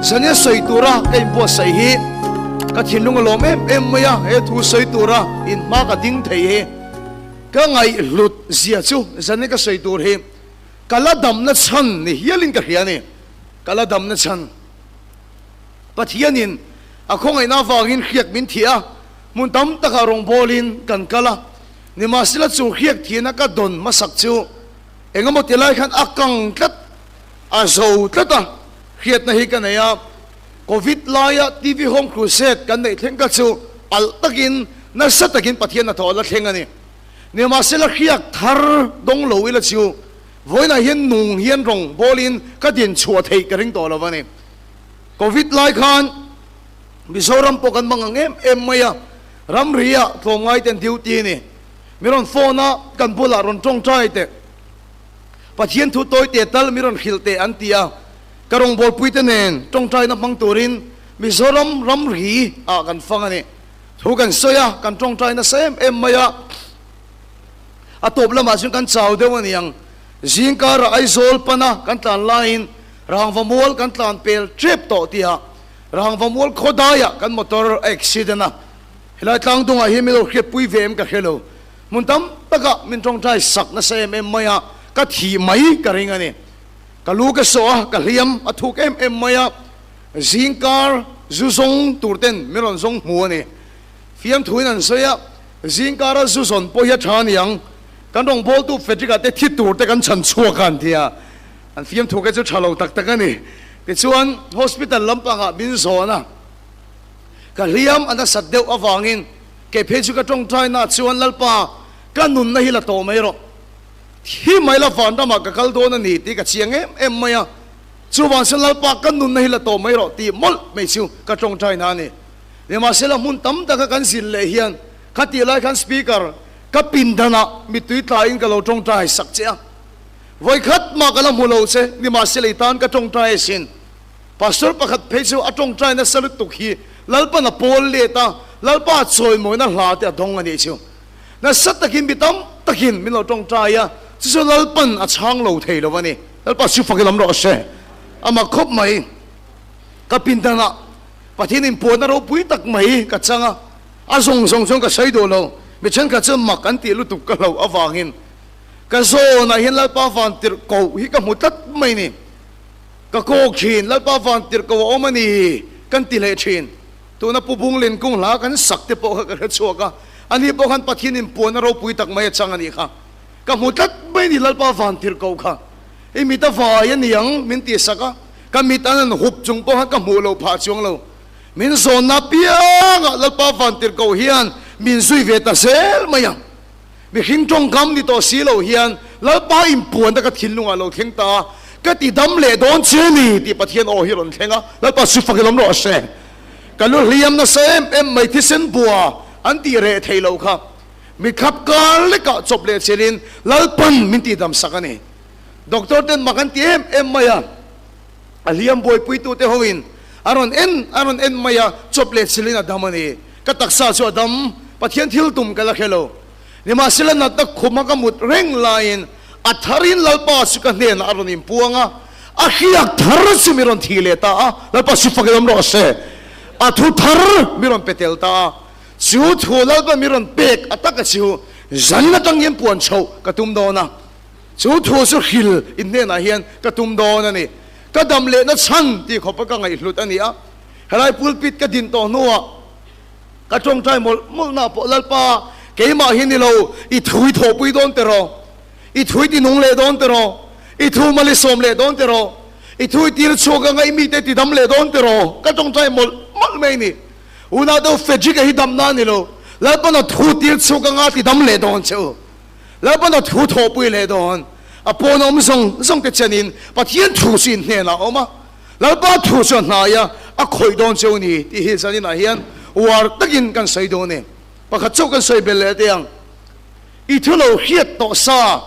zania soi tura kai bo sai hi ka thinlung lom em maya e thu soi tura in ma ka ding thei he ka ngai lut zia chu zania ka soi tur he kala dam na chan ni hialin ka hiani kala dam na chan pathianin akhong ai na wangin khiak min thia mun tam taka rong bolin kan kala ni masila chu khiak thina ka don masak chu engamo tilai khan akang tlat azo tlata khiat na hi kanaya covid laya tv home crusade kan nei thleng ka chu al takin na satakin pathian na thola thlengani ni masila khiak thar dong lo ila chu voina hian nung hian rong bolin ka din chua thei ka ring to lawani covid lai khan mizoram pokan mangang em maya ram ria thongai ten duty ni miron phone kan bula ron tong trai te pathian thu toy te tal miron khilte antia karong bol puite nen tong trai na mang turin mizoram ram ri a kan fangani thu kan soya kan tong trai na sem em maya atop lama sun kan chaw dewani yang zingkar aizol pana kan tan line rang vamol kan tan pel trip to tia rang vamol khodaya kan motor accident na hilai tlang dunga himilo khep pui vem ka hello muntam taka min tong trai sak na sem em maya ka thi mai ka ringani ka lu ka so ka liam athuk em maya zingkar zuzong turten miron zong muani fiam thuinan soya zingkara zuzon poya than yang kan rong bol tu fetrika te thit tur te kan chan chua kan thia an fiam thu ka chu thalo tak tak ani te chuan hospital lampanga bin zona ka liam ana satdeu awangin ke phechu ka tong trai na chuan lalpa kan nun na hila to mai ro hi mai la fan dama ka kal do na ni ti ka chiang em maya chuwan sel lalpa kan nun na hila to mai ro ti mol mai chu ka tong trai na ni le ma sela mun tam ta ka kan sil le hian khati lai kan speaker ka pindana mitui tlain ka lo tong trai sak che voi khat ma kala mulo che ni ma sel tan ka tong trai sin pastor pakhat phechu atong trai na salut tuk hi lalpa na pol le ta lalpa choi mo na hla te dong ani chu na sat takin bitam takin min lo tong trai ya chu lalpan a chang lo thei lo wani lalpa su fakilam ro se ama khop mai ka pindana pathin in pon na ro pui tak mai ka changa a song song song ka sai do lo mi chen ka chum mak an ti lu tuk ka lo awangin ka zo na hin lalpa van tir ko hi ka mutat mai ni ka ko khin lalpa van tir ko omani kan ti le thin tu na pubung len kung la kan sak te po ka chuaka ani po kan pathin in pon na ro pui tak mai chang ani kha ka mutat mai ni lalpa van tir ko kha e mi ta va yan yang min ti saka ka mi tan hup chung po ka mu lo pha chung lo min zon na pia nga lalpa van tir ko hian min sui ve ta sel maya mi hing tong kam ni to si lo hian lalpa in pon da ka thinlunga lo theng ta ka ti dam le don che ni ti pathian o hi ron thenga lalpa su fakilom ro se ka lu liam na sem em mai thi sen bua an ti re thei lo kha mi khap kal le ka chop le chelin lalpan min ti dam sakani doctor ten makan ti em maya aliam boy pui tu te hoin aron en maya chop le chelin adamani ka taksa chu adam pathian thil tum kala khelo ni ma sila na ta khuma ka mut reng lain atharin lalpa su ka nen aron im puanga a khiak thar su miron thile ta lalpa su fakilom ro se athu thar miron petel ta chu thu lalpa miron pek ataka chu zanna tang yen puan chho ka tum do na chu thu su hil in ne na hian ka tum do na ni ka dam le na chan ti khopa ka ngai hlut ani a helai pulpit ka din to nuwa ka tong trai mol na po lalpa ke ma hin ni lo I thui tho pui don te ro I thui ti nong le don te ro I thu ma le som le don te ro I thui ti chu ka ngai mi te ti dam le don te ro ka tong trai mol mai ni una do feji ka hi dam na ni lo lalpa na thu ti chu ka nga ti dam le don chu lalpa na thu tho pui le don a po nom song te chanin pathian thu sin ne na oma lalpa thu chu na ya a khoi don chu ni ti hi sanin a hian war takin kan sai do ne pakhat chau kan sai bel le tiang I thulo hiat to sa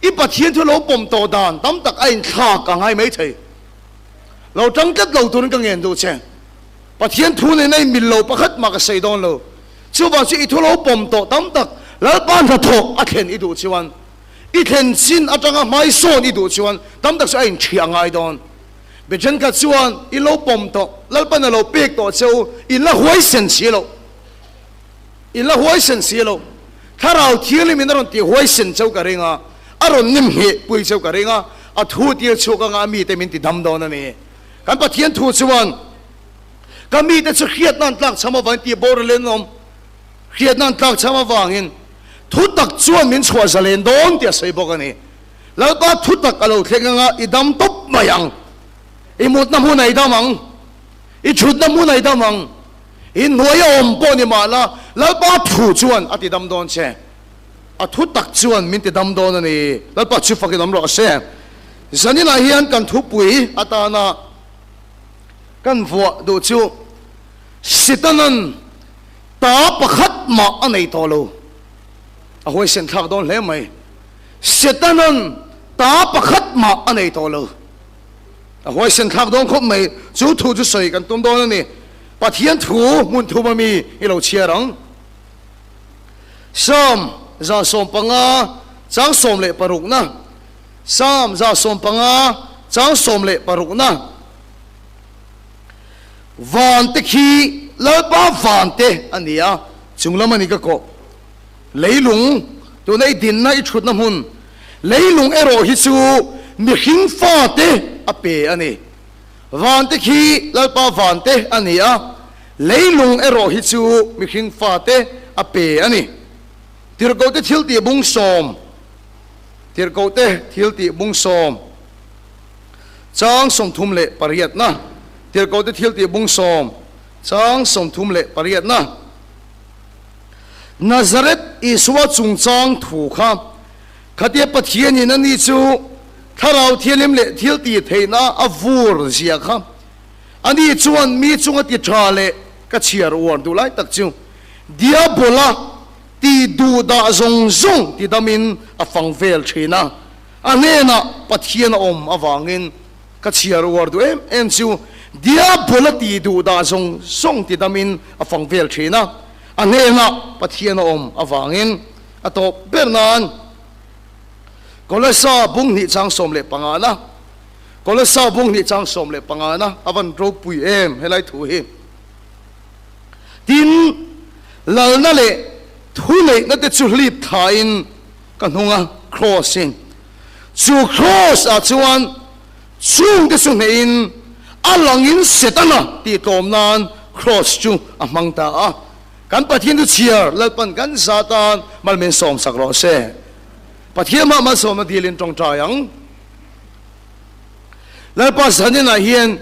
I pathian thulo pom to dan tam tak ain kha ka ngai mai thei lo tang kat lo tun ka ngen do che pathian thu ne nei mil lo pakhat ma ka sai don lo chu ba chi I thulo pom to tam tak lal pan tha tho a khen I du chiwan I khen sin atanga mai son I du chiwan tam tak sa ain thiang ai don bị chân cả chuan in lâu bom to lal pan lâu pek to châu in la huai sen xí lâu in la huai sen xí lâu thà rau thiê li mình nó ti huai sen châu cả ringa aron nim he pui châu cả ringa a thu ti chu ka nga mi te min ti dam do na ni kan pa thian thu chuan ka mi te chu khiat nan tlak chama van ti bor len nom khiat nan tlak chama wangin thu tak chuan min chhuar zalen don ti sei bok ani lal pa thu tak alo thlenga idam top mayang imut na mu nei damang I chut na mu nei damang in noya om po ni mala lal pa thu chuan ati dam don che a thu tak chuan min ti dam don ani lal pa chu fakin am ro se zanina hian kan thu pui atana kan vua do chu sitanan ta pakhat ma anei tolo a hoi sen thak don hle mai sitanan ta pakhat ma anei tolo a hoi sen thak don khop mai chu thu chu soi kan tum don ani pathian thu mun thu ma mi I lo chiarang sam za som panga chang som le paruk na sam za som panga chang som le paruk na van te khi la ba van te ania chunglamani ka ko leilung to nei din na I thut na hun leilung ero hi chu mi hing fa te ape ani van te khi la ba van te ania leilung ero hi chu mi hing fa te ape ani tirko te thil ti bung som tirko te thil ti bung som chang som thum le pariat na tirko te thil ti bung som chang som thum le pariat na Nazareth iswa chung chang thu kha khatia pathian in ani chu tharau thialim le thil ti theina avur zia kha ani chuan mi chunga ti tha le ka chiar war du lai tak chu diabola ti du da zong zong ti damin afang vel thina anena pathian om awangin ka chiar war du em chu diabola ti du da zong zong ti damin afang vel thina anena pathian om awangin ato bernan kolasa bung ni chang som le pangana kolasa bung ni chang som le pangana avan ro pui em helai thu hi tin lalna le thu le na te chu lip thain kan hunga crossing chu cross a chuan chung te chu nein alangin setana ti tom nan cross chu amang ta a kan pathian tu chiar lalpan kan satan malmen som sakro se pathian ma som na dilin tong tayang lalpa sanina hian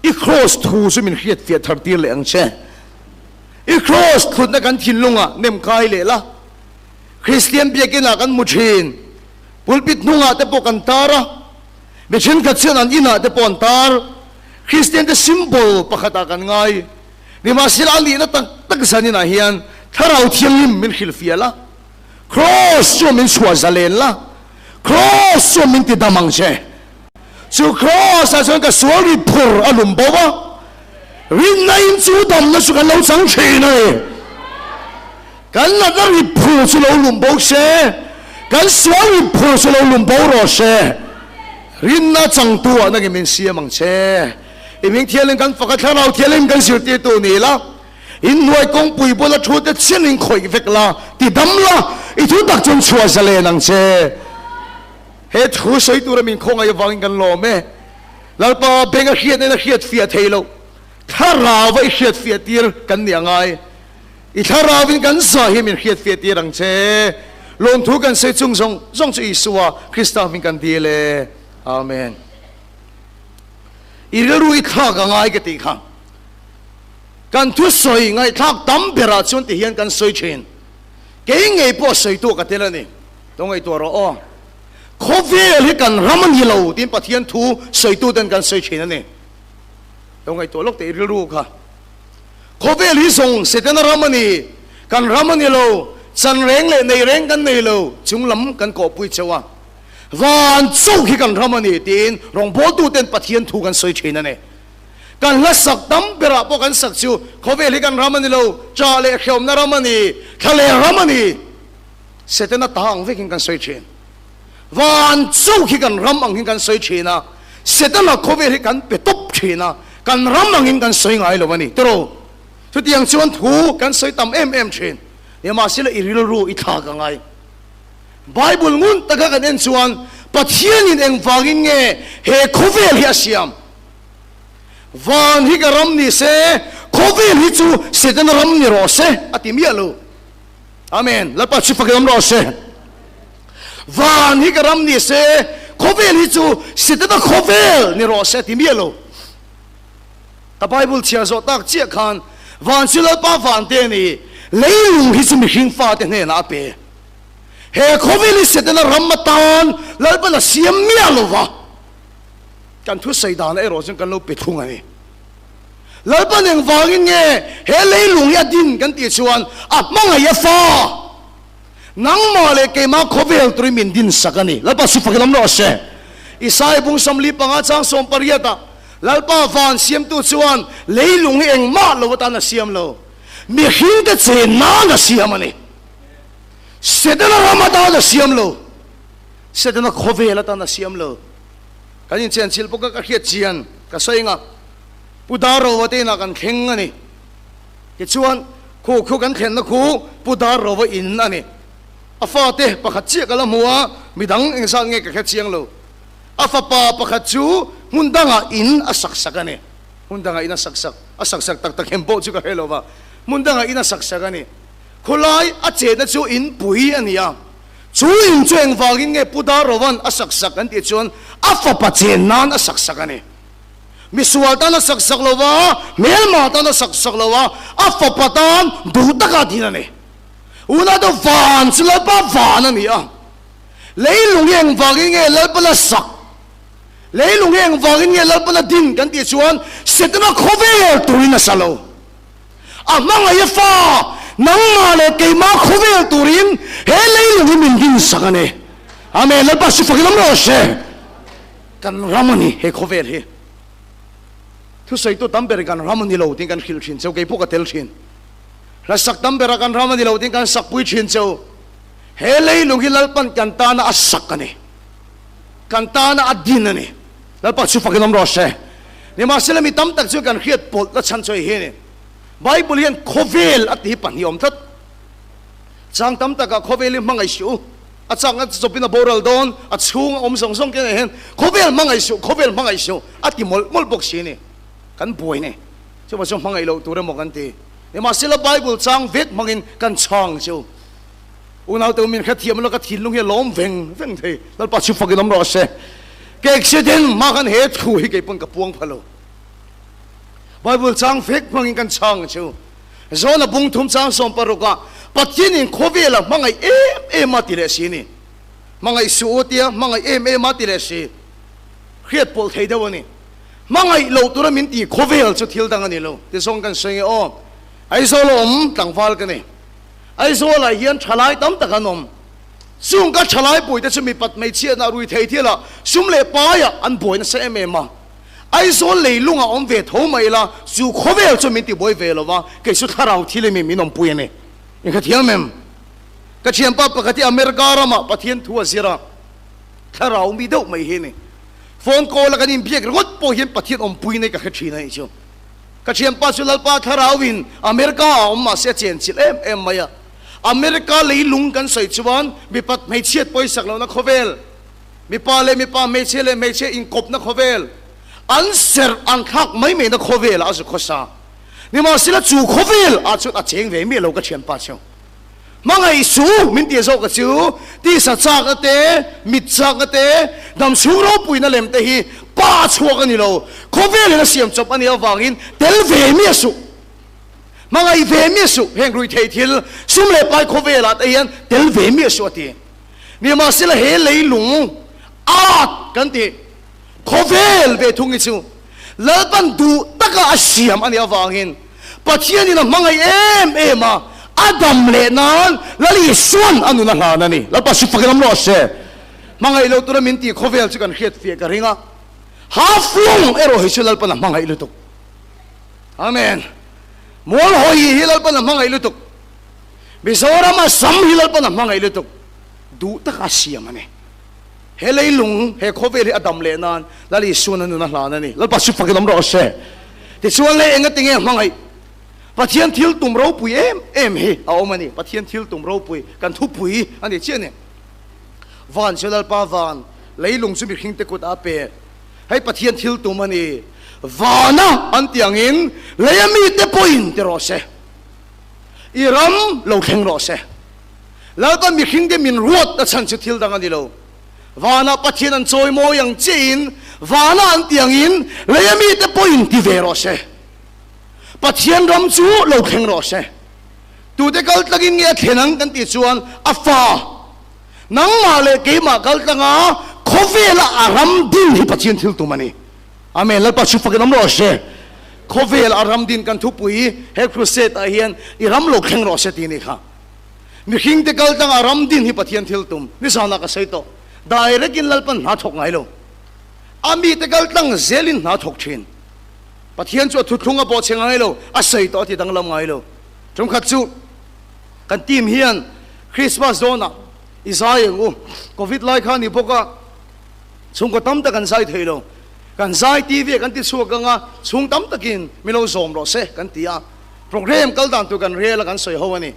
I cross thu chu min khiat fiat thar tir le ang che I cross thut na kan thinlunga nem kai le la Christian biakina kan muthin pulpit nunga te po kan tara bechin ka chen an ina te pon tar Christian te symbol pakhata kan ngai ni ma silali na tak sanina hian tharau thiangim min khil fiala cross chu min chua zalen la cross chu min ti damang che chu cross a chon ka suari phur alum bawa rin nain chu dam na su kan lo chang thina kan na da ri phur chu lo lum bo se kan suari phur chu lo lum bo ro se rin na chang tu na ge min sia mang che iming thialing kan fakat tharau thialing kan sir ti tu ni la in nuai kong pui bola thu te chening khoi vek la ti dam la I thu dak chon chua zale nang che he thu soi tu min khong ai wang kan lo me lalpa benga khiat na khiat fiat thelo thara wa khiat fiat tir kan ni angai I thara win kan sa hi min khiat fiat tir ang che lom thu kan se chung song song chu isua Krista min kan ti le amen I ru I tha ga ngai ke ti khang kan thu soi ngai thak tam bera chon ti hian kan soi chen ke ngei po soi tu ka telani tong ai to ro o khovel hi kan raman hi lo tin pathian thu soi tu den kan soi chen ani tong ai to lok te ru kha khovel hi song setan ramani kan ramani lo san reng le nei reng kan nei lo chung lam kan ko pui chawa van chau hi kan ramani tin rong bo tu ten pathian thu kan soi chen ani kan la sak tam bera po kan sak chu khovel hi kan ramani lo cha le khom na ramani khale ramani setena tang vekin kan soi chen van chau hi kan ram ang hi kan soi chena setana khovel kan pe top thina kan ramangin kan soi ngai lo mani tro chu tiang chuan thu kan soi tam em thin ema sila iril ru I tha ka ngai bible ngun taka kan en chuan pathian in eng wangin nge he khovel hi asiam van hi ka ram ni se khovel hi chu setana ram ni ro se atimia lo amen lapa chu fakam ro se van hi ka ram ni se khovel hi chu setana khovel ni ro se timia lo ta bible chia zo tak chia khan van sila pa van te ni leilung hi chu mi hing fa te ne na pe he khovel hi setana ramatan lalpa na siam mia lo wa kan thu sai dan e ro chen kan lo pe thung ani lalpa neng wangin nge he leilung ya din kan ti chuan a manga ya fa nang ma le ke ma khovel tui min din sakani lalpa su fakilam no se isai bung samli panga chang som pariata lalpa van siam tu chuan leilung eng ma lo ta na siam lo mi hin te che na siam ani sedana ramata na siam lo sedana khovel ta na siam lo kanin chen chil poka ka khiat chian ka soinga pudaro wate na kan kheng ani ke chuan khu kan khen na khu pudaro wa in ani afa te pakhat che kala muwa midang engsa nge ka khet chiang lo afa pa pakhat chu mundanga in asak ani mundanga in asak tak tak hembo chu ka helo ba mundanga in asak ani khulai a che na chu in pui ania chu in cheng wangin nge pudaro wan asak an ti chuan afa pa chen nan asak ani misual ta na saksak lowa melma ta na saksak lowa afa patan dutaka dinane una do van sila pa van ani a leilung yang wangin nge lalpala sak leilung yang wangin nge lalpala din kan ti chuan setna khovel turin na salo amanga ye fa nang ma le ke ma khovel turin he leilung min din sakane ame lalpa su fakilam ro she kan ramani he khovel he thu sai to tamber kan ramani lo ting kan khil thin chau ke poka tel thin la sak tamber kan ramani lo ting kan sak pui thin chau he lei lungi lalpan kan ta na asak ani kan ta na adin ani lalpa chu fakinam ro she ni ma selami tam tak chu kan khiat pol la chan choi he ni bible hian khovel at hi pan hi om that chang tam tak ka khovel mangai su a chang a chopina boral don a chung om song song ke hen khovel mangai su ati mol bok si ni kan boy ne chuba chong mangai lo tura mo kan ti e ma sila bible chang vek mangin kan chang chu unaw to min khathiam lo ka thilung he lom veng the lal pa chu fakilam ro se ke accident ma kan he thu hi ke pon ka puang phalo bible chang vek mangin kan chang chu zona bung thum chang som paruka pathin in khovela mangai ma ti le si ni mangai su otia mangai ma ti le si khiat pol thei dawani mangai lo tura min ti khovel chu thil dang ani lo ti song kan seng o ai so lom tangfal ka ni ai so la hian thalai tam takanom sung ka thalai pui te chumi pat mai chia na rui thei thila sum le pa ya an boin se me ma ai so le lunga om ve tho mai la chu khovel chu min ti boi ve lo wa ke su tharau thile mi minom pui ne in ka thiam mem ka thiam pa pa ka ti america rama pathian thu azira tharau mi do mai he ni phone call kan in biak rot po hian pathian om pui nei ka khathi nei chu ka chiam pa sulal pa tharawin america om ma se chen chil em maya america lei lung kan sai chuan mi pat mai chiat poi sak lo na khovel mi pa me che in kop na khovel an ser an khak mai me na khovel a su khosa ni ma sila chu khovel a chu a cheng ve mi lo ka chiam pa chu mangai su min ti zo ka chu ti sa cha ka te mit cha ka te dam su ro pui na lem te hi pa chua ka ni lo khovel na siam chop ani awangin tel ve mi su mangai ve mi su heng rui thei thil sum le pai khovel at hian tel ve mi su ti ni ma sila he lei lung a kan ti khovel ve thung i chu lalpan du taka asiam ani awangin pathian ni na mangai em a Adam le nan lali suan anu na hana ni lapa su fakilam lo se mangai lo tura minti khovel chu kan khiat fe ka ringa half long ero hi sulal pa na mangai lo tuk amen mol hoi hilal pa na mangai lo tuk bisora ma sam hilal pa na mangai lo tuk du ta ka siam ane เฮเลยลุงเฮโคเวลอดัมเลนันแล้วลิส่วนนั้นนั่นหลานนี่แล้วปัจจุบันก็ต้องรอเสแต่ส่วนเล่เองก็ติงเองมังไงปัจเจียนทิลตุ่มเราปุยเอ็มเฮเอามันนี่ปัจเจียนทิลตุ่มเราปุยกันทุบปุยอันนี้เชี่ยเนี่ยวันเชลัลปาวันเลยลุงสุบิขิงตะกุดอาเปให้ปัจเจียนทิลตุ่มมันนี่วานะอันเตียงอินเลยมีแต่ปุยแต่รอเสอีรัมเราแข่งรอเสแล้วก็มีขิงได้มินรวดแต่ฉันจะทิลดังอันนี้เราวานะปัจเจียนจอยโมยังจีนวานะอันเตียงอินเลยมีแต่ปุยที่เวรอเสปัจเจียนรำจูเราแข่งรอเสตัวเด็กกัลตะกินเงี้ยเขียนกันติดส่วนอัฟฟานังมาเลยเกี่ยมากัลตะงาโคเวลอารมดินที่ปัจเจียนทิลตุมันนี่อเมนแล้วปัจจุบันน้ำรอเสโคเวลอารมดินกันทุบปุยเฮครูเซตอาเฮียนอีรำเราแข่งรอเสตีนี่ค่ะมีขิงเด็กกัลตะงอารมดินที่ปัจเจียนทิลตุมนี่สานักเสยโตได้เรื่องกินลัลปันหาถกไงลูอามีเด็กกัลตังเซลินหาถกชินปัจเจียนจวดทุกทุ่งกับปอดเชงไงลูอาศัยต่อที่ดังลำไงลูจงขัดจูกันทีมเฮียนคริสต์มาสโซน่ะอิสราเอลโควิดไล่ข้านี่พวกก็ชงก็ตั้มตะกันใส่เทโลกันใส่ทีวีกันติดชัวกันอ่ะชงตั้มตะกินไม่รู้สมรสเสกันตีอ่ะโปรแกรมกัลตันตัวกันเรียแล้วกันสวยหัวนี่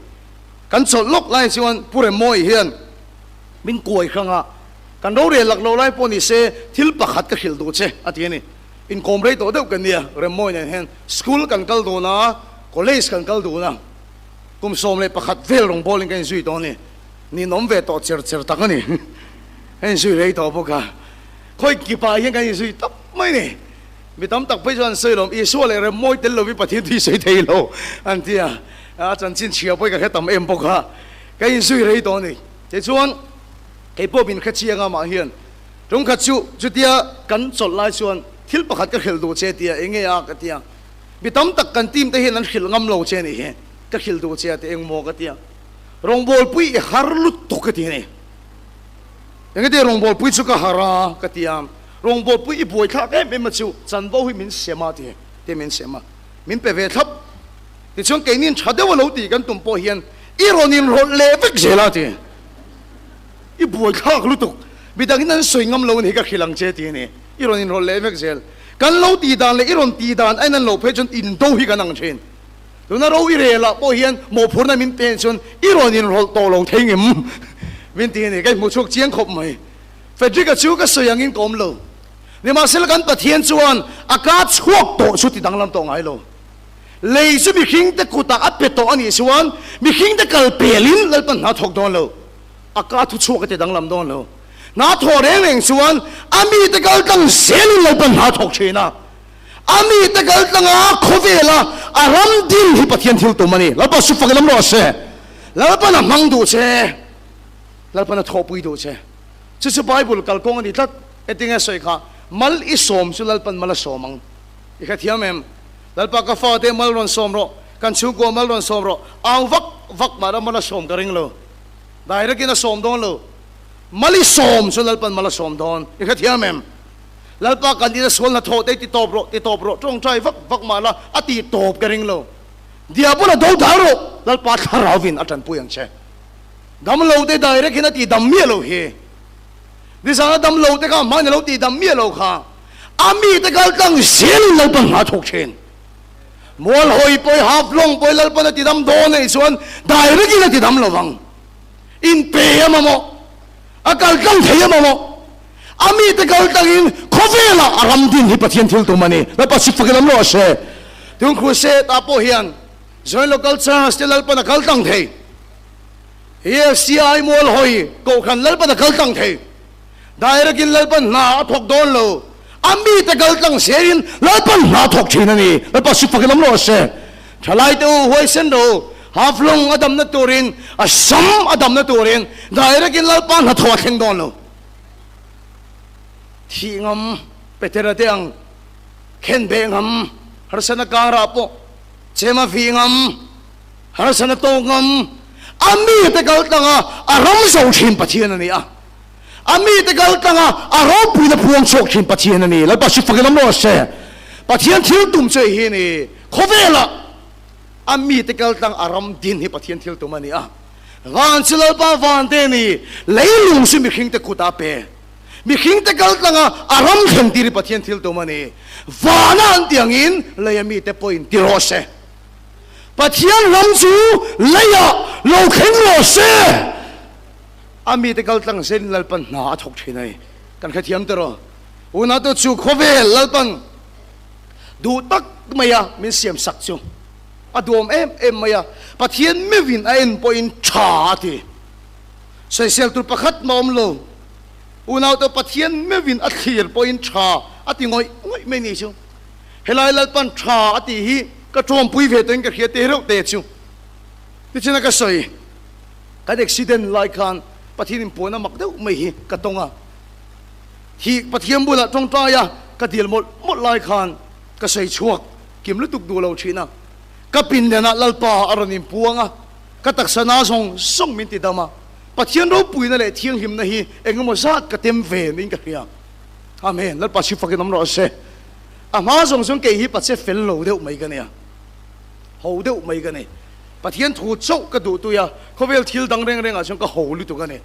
กันสดลกไล่ชวนผู้เรียนมวยเฮียนมินกวยครั้งอ่ะกันเราเรียนหลักเราไล่ปนิเสทิลปะขัดก็ขิลดูเชอ่ะทีนี้อินคอมเรย์ตัวเดียวกันเนี่ยเรียนมวยเนี่ยเห็นสคูลกันกัลดูนะคอลเลจกันกัลดูนะกุมสมเลยปะขัดเวลลงบอลกันสุดตอนนี้นี่น้องเวต่อเชิดตักนี่เห็นสุดเลยต่อพวกเขาค่อยกี่ปายยังกันสุดตับไม่เนี่ยมีตั้มตักไปจนสุดลมอีส่วนเลยเรียนมวยเตลวิปฏิทินสุดเทโลอันที่อ่ะอาจารย์ชินเชียวไปกับแค่ตั้มเอ็มพวกเขากันสุดเลยตอนนี้แต่ส่วนไอ้พวกบินขัดเชียงมาเฮียนตรงขัดชูจุดเดียกันสดไล่ส่วนทิลปะขัดก็ขิลดูเชตียเองเงี้ยกันเตียมีตั้มตักกันทีมแต่เห็นนั้นขิลงำโลเชนี่เห็นก็ขิลดูเชตีเองโมกันเตียรองบอลปุยฮาร์ลุตุกกันเตียนี่ยังไงเดียรองบอลปุยสุกฮารากันเตียรองบอลปุยบวยข้าเอ๊ะไม่มาชูจันโบหิมินเสียมาเตียเตียมินเสียมามินเปเวทับที่ช่วงเกี่ยนี้ชัดเดียวเราตีกันตุ่มโปเฮียนอีโรนินโรเลวิกเจลาเตียอีบวยข้าลุตุกบิดากินนั้นสวยงามเราเนี่ยก็ขิลังเจตีนี่อีโรนินโรเลวิกเจลกันเราตีดานเลยอีโรนตีดานไอ้นั่นเราเพจจนอินโตฮิกันนังเชนตัวนั้นเราอีเรล่ะโปเฮียนโมพูนนั้นมินเป็นจนอีโรนินโรโตลงเทงิมมินตีนี่ก็มุชกเจียงขบไหมเฟดริกชิวก็สวยอย่างอินกอมเราเนี่ยมาเสลกันปะเทียนชวนอากาศชวกโตสุดที่ดังลำตองไงเราเลยสุดมีขิงตะกุตาอัดเปโตอันนี้ชวนมีขิงตะกัลเปลินแล้วปัญหาถกโดนเราอากาศทุกชวกที่ดังลำโดนเราน้าทอเร่งเร่งชวนอามีตะกัลตั้งเซลินแล้วปัญหาถกเชนะอามีตะกัลตั้งอาโคเวล่ะอารมดินที่ปะเทียนทิลตุมันนี่แล้วปัสสุฟักลำรอเชแล้วปัญหามังดูเชแล้วปัญหาทอปุยดูเชจะสบายบุลกัลกงอันนี้ทัดเอติงเอสอยค่ะมัลอิสอมสุลปันมัลสอมังอีกแค่เทียมเอ็มแล้วปากกาฟาเตมัลรอนสอมรอกันชูกัวมัลรอนสอมรอเอาวักมาแล้วมัลสอมกระริงโลได้เรื่องกินสอมโดนโลมัลอิสอมสุลปันมัลสอมโดนอีกแค่เทียมเอ็มแล้วปากกันที่จะสวนละโทษติดตบรอตรงใจวักมาแล้วอติตบกระริงโลเดียบุลดูดารุแล้วปากคาราวินอาจารย์ปุยังเชดำโลได้เรื่องกินติดำเมียโลเฮดิฉันดำโลแต่ก็มันโลตีดำเมียโลค่ะอามีแต่ก็ตั้งเสียงเราปัญหาทุกเช่นมัวลอยไปหาฟลงไปแล้วปัญหาตีดำโดนในส่วนได้เรื่องกินตีดำระวังอินเปียมาโมอากาศกังเทียมาโมอามีแต่ก็ตั้งอินโคเวล่ะอารมณ์ดินที่ปะเทียนทิลตัวมันนี่แล้วปัสสิฟักลำรอเช่ถึงครูเซตาโปเฮียนส่วนโลกัลชาสเตลปัญหากัลตั้งเทเฮียซีไอมัวลอยกูขันแล้วปัญหากัลตั้งเทได้เรื่องกินแล้วปัญหาถกโดนโลอามีแต่กัลตั้งเสียงแล้วปัญหาถกชินนี่แล้วปัสสิฟักลำรอเช่ทลายตัวหวยเส้นโดฮาฟลงอดัมนัตูรินอาซัมอดัมนัตูรินได้เรื่องกินแล้วปัญหาถกเข่งโดนโลที่งมไปเทระเตียงเข็นเบงมฮาร์สนาการาปoเจมาฟีงมฮาร์สนาโตงมอามีแต่กัลตั้งอารมณ์โซชินปัจเจียนนี่อามีแต่กัลตั้งอารมณ์ปุยตะพวงโซชินปัจเจียนนี่แล้วปัจจุบันน้ำร้อนเสปัจเจียนทิลตุ่มเสียนี่โคเวล่ะอามีแต่กัลตั้งอารมณ์ดินที่ปัจเจียนทิลตุ่มนี่วันเสลปาวันเดนี่เลยลุงสิมีขิงตะกุตาเป mi khing te kal tanga aram thang tiri pathian thil to mani wana an tiang in leya mi te point ti ro se pathian ram chu leya lo kheng ro se ami te kal tang sen lalpan na thok thinai kan kha thiam te ro una to chu khovel lalpan du tak maya min siam sak chu adom em maya pathian mevin a en point tha ti sai sel tur pakhat mom lo unaw to pathian mevin a thir point tha ati ngoi me ni chu helai lalpan tha ati hi ka trom pui ve ten ka khia te ro te chu ti china ka soi ka accident lai khan pathian pona mak deu mai hi ka tonga hi pathian bula tong ta ya ka dil mot lai khan ka sei chuak kim lu tuk du lo thina ka pin dena lalpa aronim puanga ka taksana song min ti dama pathian ro pui na le thiang him na hi engmo zat ka tem ve nin ka hia amen lalpa si fakin nam ro se ama song ke hi patse fel lo deu mai ka ne ho deu mai ka ne pathian thu chau ka du tu ya khovel thil dang reng a ka ho lu tu ka ne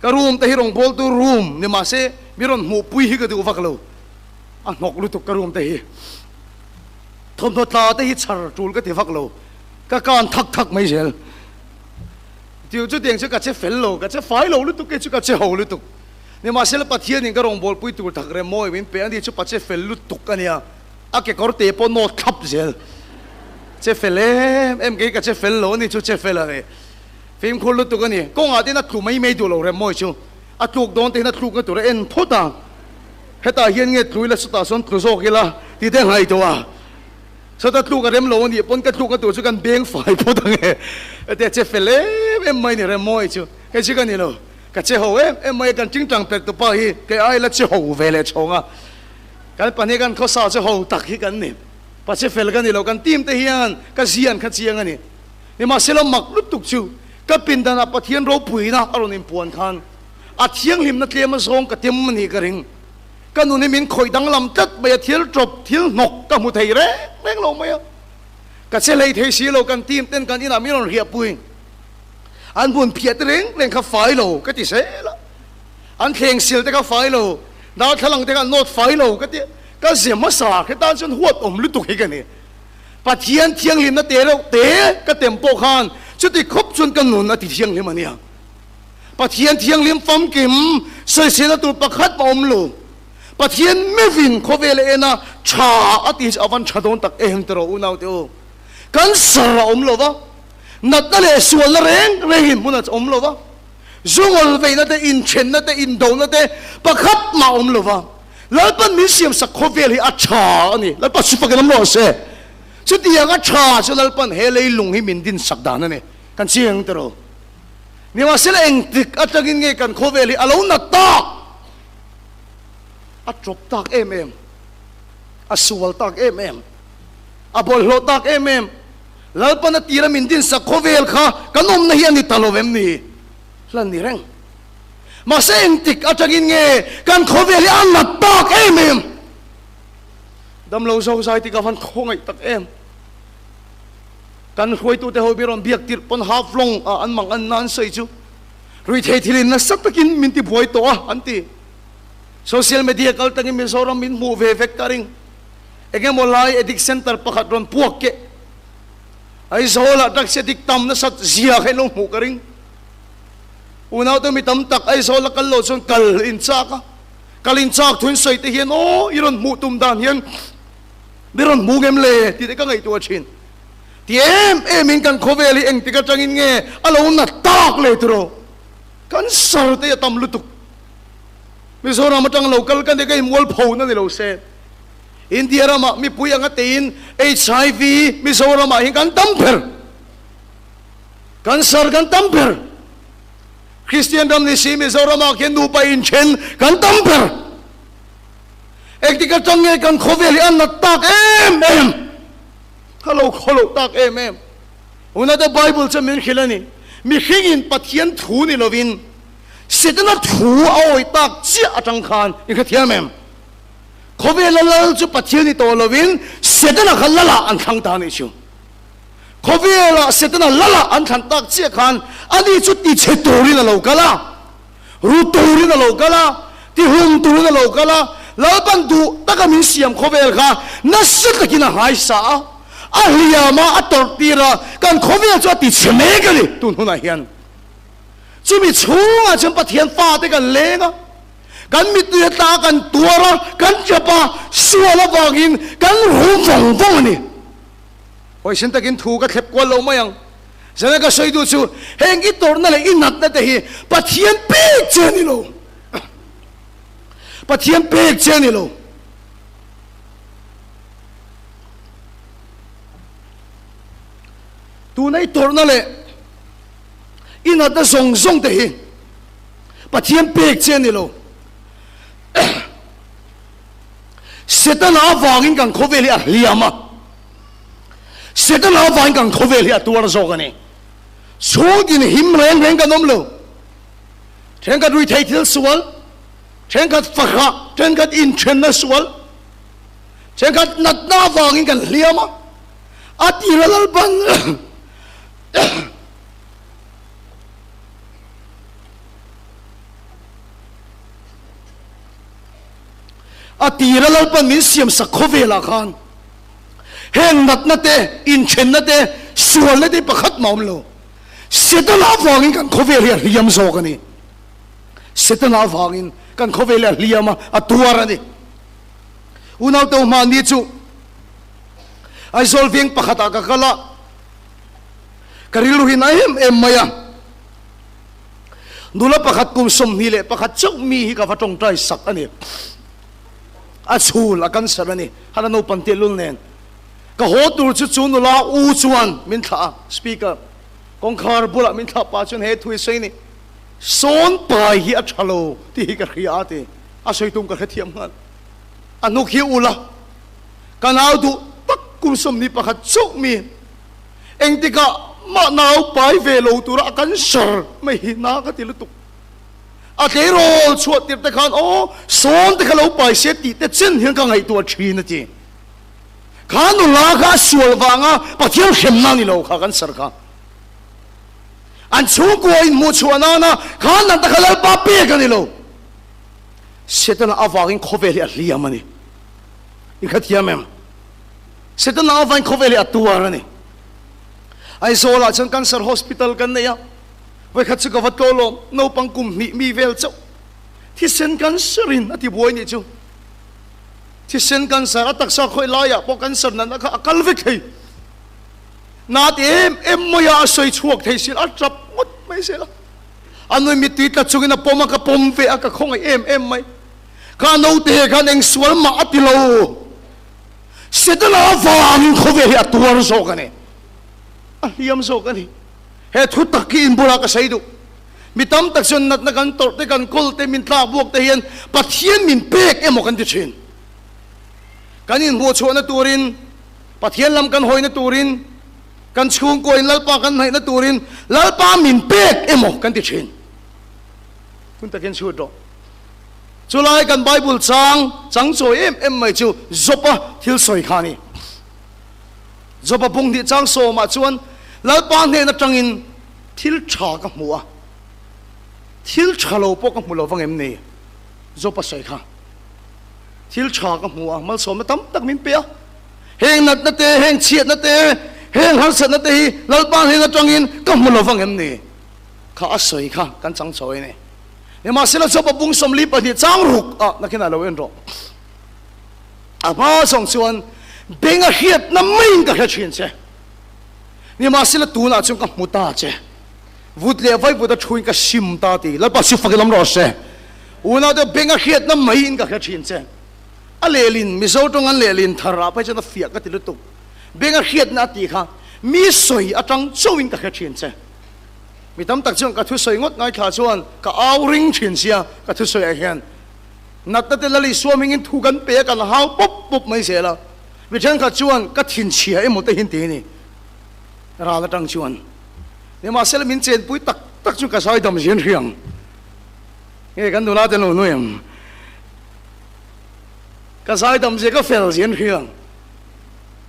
ka room te hi rong bol tu room ni ma se miron mu pui hi ka du vak lo a nok lu tu ka room te hi thom tho tla te hi char tul ka ti vak lo ka kan thak mai sel tiu chu tiang chu ka che fel lo ka che fai lo lu tu ke chu ka che ho lu tu ni ma sel pathian ni ka rong bol pui tu thak re moi min pe ani chu pa che fel lu tu ka nia a ke kor te po no thap sel che fel em ke ka che fel lo ni chu che fel a re phim khol lu tu ka ni ko nga te na thu mai du lo re moi chu a tuk don te na thu ka tu re en phota heta hian nge thlui la suta son tlu zo ke la ti te ngai to a so ta tlu ka rem lo ni pon ka tlu ka tu chu kan beng fai pho dang e te che fel em mai ni re moi chu ke chi ka ni lo ka che ho em mai kan ting tang pek to pa hi ke ai la che ho ve le chonga kan pa ni kan kho sa che ho tak hi kan ni pa che fel kan ni lo kan tim te hian ka zian kha chiang ani ni ma selo mak lut tuk chu ka pin dan a pathian ro pui na aron im puan khan a thiang him na tlem zong ka tem ni ka ring kan nu ni min khoi dang lam tat ba thil drop thil nok ka mu thei re meng lo mai ka che lei thei si lo kan tim ten kan ina mi ron ria pui an bun phiat reng kha fai lo ka ti se la an theng sil te ka fai lo da thalang te ka not fai lo ka ti ka zem ma sa ke tan chun huat om lu tu hi ka ni pathian thiang lim na te lo te ka tempo khan chu ti khop chun kan nun na ti thiang lim ania pathian thiang lim fam kim sai se na tu pakhat pa om lo pathian mevin khovel ena cha ati avan chadon tak em tro unaw te o kan sar om lo wa nat na le sual la reng hin munat om lo wa zungol ve na te in chen na te in do na te pakhat ma om lo wa lalpan mi siam sak khovel hi acha ani lalpa supa kan lo se chu ti nga cha chu lalpan he lei lung hi min din sak dan ne kan chiang tro ni wa sel eng tik atagin nge kan khovel hi alo na ta a drop tak em a sual tak em a bol lo tak em lalpan na tira min din sa khovel kha kanom na hi ani talovem ni lan ni reng ma se eng tik atagin nge kan khovel hi an na tak em dam lo zo sai ti ka van khongai tak em kan khoi tu te ho biron biak tir pon half long an mang an nan sei chu rui thei thilin na sak takin min ti boi to anti social media kal tangi mi soram min mu ve vectoring ege molai edik center pakhat ron puak ke ai zola tak se dik tam na sat zia khe lo mu karing unaw to mi tam tak ai zola kal lo chon kal in chaka kalin chak thun sei te hian o iron mu tum dan hian biron mu gem le ti te ka ngai tu chin ti em in kan khoveli eng ti ka changin nge alo na tak le tro kan sar te tam lutuk mi zora matang local kan de kai mol phau na ni lo se India rama mi puyang atin HIV mi zora ma hin kan tamper kan sar kan tamper Christian dam ni si mi zora ma ken du pa in chen kan tamper ek ti ka change kan khoveli an na tak em hello tak em una the Bible cha min khilani mi khingin pathian thu ni lovin setna thu oi tak chi atang khan ik thiam em khovela lal chu pathian ni to lovin setna khalala an thang ta ni chu khovela setna lala an than tak chi khan ani chu ti che tori na lo kala ru tori na lo kala ti hum tu na lo kala lalpan tu takamin siam khovel kha na sit kina hai sa ahliama atortira kan khovel cho ti chme kali tu na hian chumi chunga cham pathian fa te kan lenga kan mit tu ta kan tuara kan chapa suala wangin kan hum vong vong ni oi sin takin thu ka thep ko lo mayang sana ka soi du chu heng i tor na le inat na te hi pathian pe cheni lo pathian pe cheni lo tu nai tor na le inat na song song te hi pathian pe cheni lo setan awangin kan khoveli a liama setan awangin kan khoveli a tuar zogani chugin him reng reng kan omlo thengkat rui thei thil sual thengkat fakha thengkat in chen na sual thengkat nat na awangin kan liama atiralal ban atiralal pan min siam sakhovela khan heng nat na te in chen na te sual na te pakhat maumlo setala wangin kan khovelia liam zogani setala wangin kan khovelia liama atuarani unaw to man ni chu ai solving pakhata ka kala karilu hinaim em maya nula pakhat kum som hi le pakhat chok mi hi ka fatong trai sak ani achul akan sarani hala no pantelul nen ka hotur chu chunula u chuan min tha speaker kong khar bula min tha pa chun he thui sei ni son pai hi athalo ti ka khiate a soitum ka khathiam ngal anu khi ula kanau du tak kum som ni pakhat chok mi engtika ma nau pai ve lo tura kan sar mai hi na ka tilutuk a te rol chuat tir te khan o son te khalo pai se ti te chen hin ka ngai tu thi na ti khanu la kha sual wanga pathian hem na ni lo kha kan sar kha an chu ko in mu chuana na khan na ta khalal pa pe ka ni lo setan awangin khoveli a liamani in khatia mem setan awangin khoveli a tuarani ai sola chan cancer hospital kan ne ya vai khat chu ka vat ko lo no pangkum mi vel chau thi sen cancerin ati boi ni chu thi sen cancer atak sa khoi la ya po cancer na kha akal ve thei na te em moya soi chuak thei sil a trap mot mai se la anoi mi ti ta chungina poma ka pom ve aka khong em mai ka no te ka neng swal ma ati lo setala wang khoveli atuar so kane liam so kani he thu takin bura ka saidu mitam tak sun nat na kan tor te kan kol te min tla buak te hian pathian min pek emo kan ti chin kanin bo chona turin pathian lam kan hoina turin kan chung ko in lalpa kan hai na turin lalpa min pek emo kan ti chin kun takin chu do chulai kan bible chang choi em mai chu zopa thil soi khani zopa pung di chang so ma chuan lalpa ne na tangin thil tha ka hmuwa thil thalo po ka hmulo wang em ne zopa soi kha thil tha ka hmuwa mal so ma tam tak min pe heng nat na te heng chiat na te heng har sat na te hi lalpa ne na tangin ka hmulo wang em ne kha a soi kha kan chang choi ne ne ma sila zopa pung som li pa ni chang ruk na kina lo en ro apa song chuan benga hiat na main ka chin che ni ma sila tu na chung ka muta che vut le vai bu da thuin ka sim ta ti la pa si fakilam ro se una de benga hiat na main ka chin che alelin mi zo tong an lelin thara pa chana fia ka tilu tu benga hiat na ti kha mi soi atang chowin ka chin che mi tam tak chung ka thu soi ngot ngai kha chuan ka auring chin sia ka thu soi a hian nat ta te lali swimming in thu kan pe kan hau pop pop mai se la mi chen ka chuan ka thin chia emo te hin te ni ra la tang chuan ne ma sel min chen pui tak tak chu ka sai dam jin riang e kan du la te no nuem ka sai dam je ka fel jin riang